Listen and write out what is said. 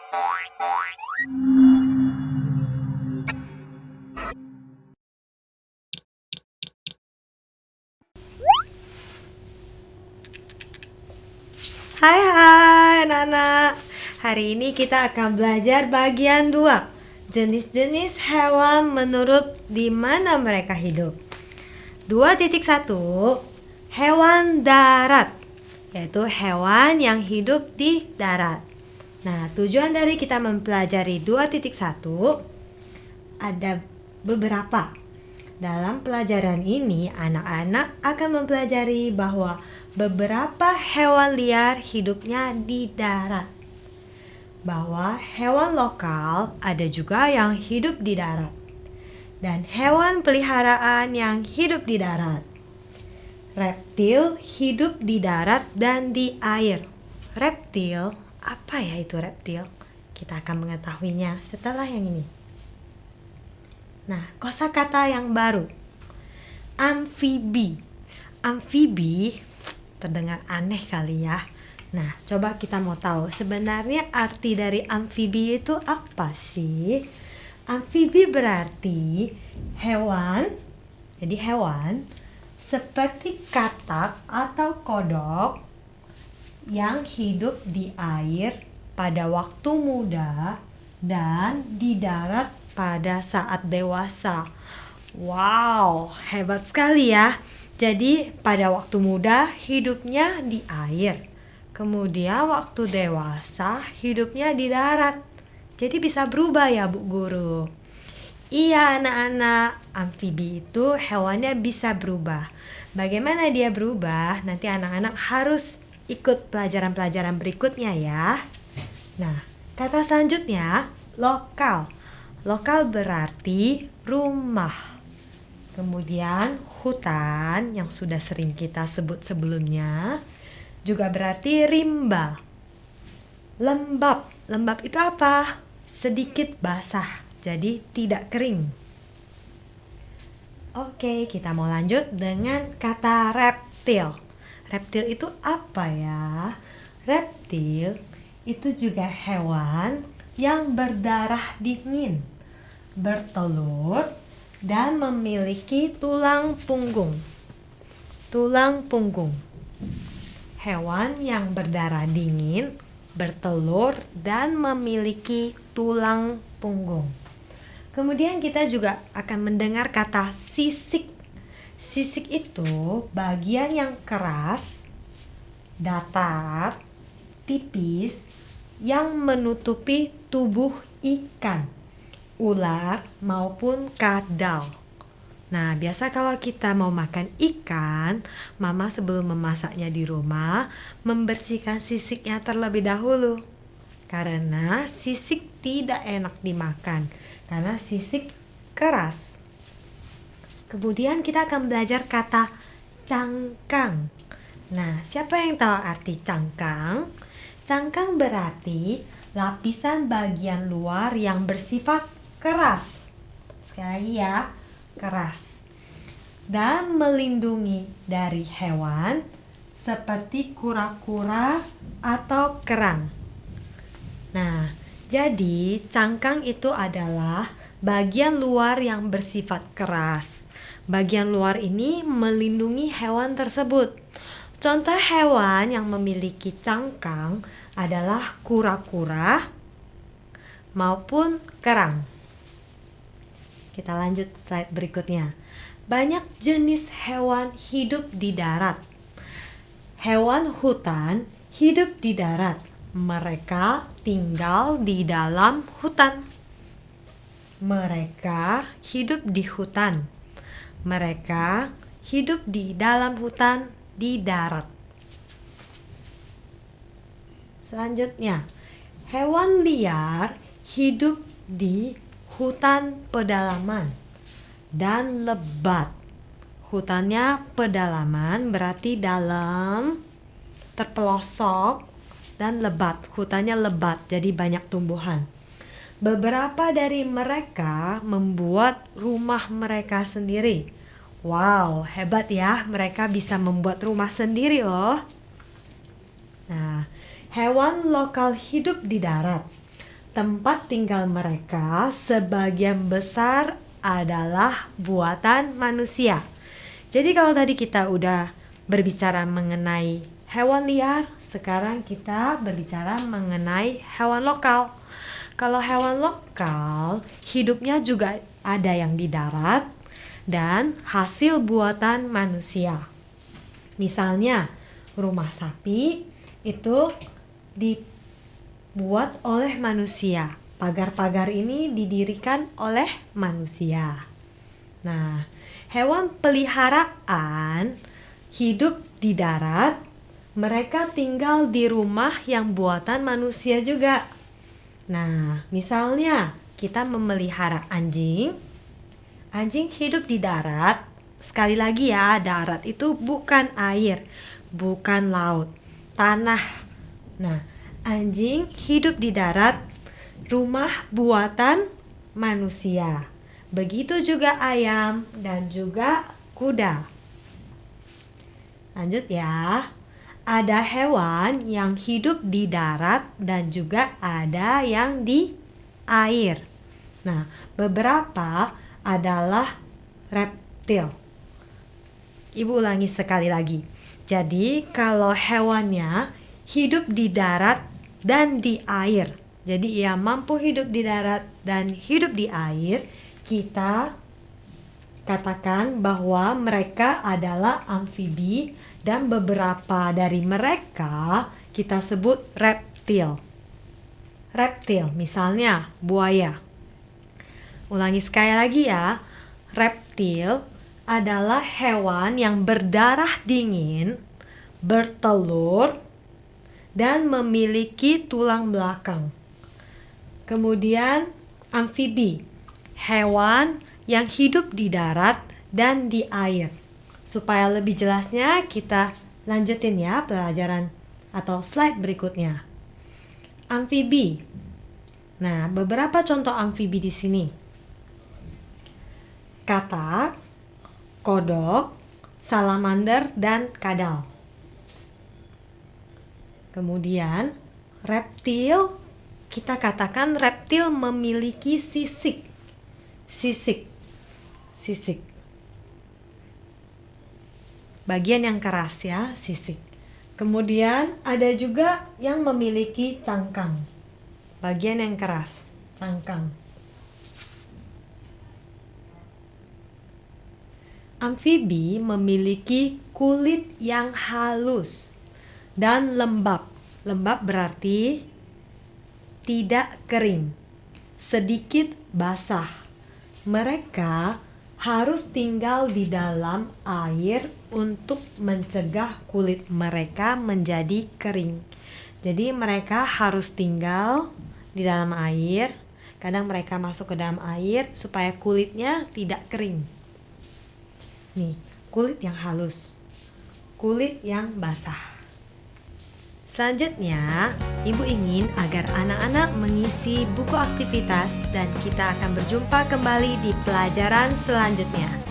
Hai anak-anak. Hari ini kita akan belajar bagian 2. Jenis-jenis hewan menurut di mana mereka hidup. 2.1 Hewan darat, yaitu hewan yang hidup di darat. Nah, tujuan dari kita mempelajari 2.1 ada beberapa. Dalam pelajaran ini, anak-anak akan mempelajari bahwa beberapa hewan liar hidupnya di darat. Bahwa hewan lokal ada juga yang hidup di darat. Dan hewan peliharaan yang hidup di darat. Reptil hidup di darat dan di air. Reptil, apa ya itu reptil? Kita akan mengetahuinya setelah yang ini. Nah, kosakata yang baru. Amfibi. Amfibi terdengar aneh kali ya. Nah, coba kita mau tahu sebenarnya arti dari amfibi itu apa sih? Amfibi berarti hewan. Jadi hewan seperti katak atau kodok yang hidup di air pada waktu muda dan di darat pada saat dewasa. Wow, hebat sekali ya. Jadi pada waktu muda hidupnya di air. Kemudian waktu dewasa hidupnya di darat. Jadi bisa berubah ya Bu Guru. Iya anak-anak, amfibi itu hewannya bisa berubah. Bagaimana dia berubah? Nanti anak-anak harus ikut pelajaran-pelajaran berikutnya ya. Nah, kata selanjutnya lokal. Lokal berarti rumah. Kemudian hutan yang sudah sering kita sebut sebelumnya juga berarti rimba. Lembab. Lembab itu apa? Sedikit basah, jadi tidak kering. Oke, kita mau lanjut dengan kata reptil. Reptil itu apa ya? Reptil itu juga hewan yang berdarah dingin, bertelur, dan memiliki tulang punggung. Tulang punggung. Hewan yang berdarah dingin, bertelur, dan memiliki tulang punggung. Kemudian kita juga akan mendengar kata sisik. Sisik itu bagian yang keras, datar, tipis, yang menutupi tubuh ikan, ular, maupun kadal. Nah, biasa kalau kita mau makan ikan, mama sebelum memasaknya di rumah, membersihkan sisiknya terlebih dahulu. Karena sisik tidak enak dimakan, karena sisik keras. Kemudian kita akan belajar kata cangkang. Nah, siapa yang tahu arti cangkang? Cangkang berarti lapisan bagian luar yang bersifat keras. Sekali lagi ya, keras. Dan melindungi dari hewan seperti kura-kura atau kerang. Nah, jadi cangkang itu adalah bagian luar yang bersifat keras. Bagian luar ini melindungi hewan tersebut. Contoh hewan yang memiliki cangkang adalah kura-kura maupun kerang. Kita lanjut slide berikutnya. Banyak jenis hewan hidup di darat. Hewan hutan hidup di darat. Mereka tinggal di dalam hutan. Mereka hidup di hutan. Mereka hidup di dalam hutan di darat. Selanjutnya, hewan liar hidup di hutan pedalaman dan lebat. Hutannya pedalaman berarti dalam, terpelosok, dan lebat. Hutannya lebat, jadi banyak tumbuhan. Beberapa dari mereka membuat rumah mereka sendiri. Wow, hebat ya, mereka bisa membuat rumah sendiri loh. Nah, hewan lokal hidup di darat. tempat tinggal mereka sebagian besar adalah buatan manusia. Jadi kalau tadi kita udah berbicara mengenai hewan liar, sekarang kita berbicara mengenai hewan lokal. Kalau hewan lokal, hidupnya juga ada yang di darat dan hasil buatan manusia. Misalnya, rumah sapi itu dibuat oleh manusia. Pagar-pagar ini didirikan oleh manusia. Nah, hewan peliharaan hidup di darat, mereka tinggal di rumah yang buatan manusia juga. Nah, misalnya kita memelihara anjing. Anjing hidup di darat. Sekali lagi ya, darat itu bukan air, bukan laut, tanah. Nah, anjing hidup di darat, rumah buatan manusia. Begitu juga ayam dan juga kuda. Lanjut ya. Ada hewan yang hidup di darat dan juga ada yang di air. Nah, beberapa adalah reptil. Ibu ulangi sekali lagi. Jadi, kalau hewannya hidup di darat dan di air, jadi ia mampu hidup di darat dan hidup di air, kita katakan bahwa mereka adalah amfibi dan beberapa dari mereka kita sebut reptil. Reptil, misalnya buaya. Ulangi sekali lagi ya. Reptil adalah hewan yang berdarah dingin, bertelur, dan memiliki tulang belakang. Kemudian amfibi, hewan yang hidup di darat dan di air. Supaya lebih jelasnya kita lanjutin ya pelajaran atau slide berikutnya. Amfibi. Nah, beberapa contoh amfibi di sini. Katak, kodok, salamander, dan kadal. Kemudian reptil, kita katakan reptil memiliki sisik. Sisik. Bagian yang keras ya, sisik. Kemudian ada juga yang memiliki cangkang. Bagian yang keras, cangkang. Amfibi memiliki kulit yang halus dan lembab. Lembab berarti tidak kering, sedikit basah. Mereka harus tinggal di dalam air untuk mencegah kulit mereka menjadi kering. Jadi mereka harus tinggal di dalam air. Kadang mereka masuk ke dalam air supaya kulitnya tidak kering. Nih, kulit yang halus, kulit yang basah. Selanjutnya, Ibu ingin agar anak-anak mengisi buku aktivitas dan kita akan berjumpa kembali di pelajaran selanjutnya.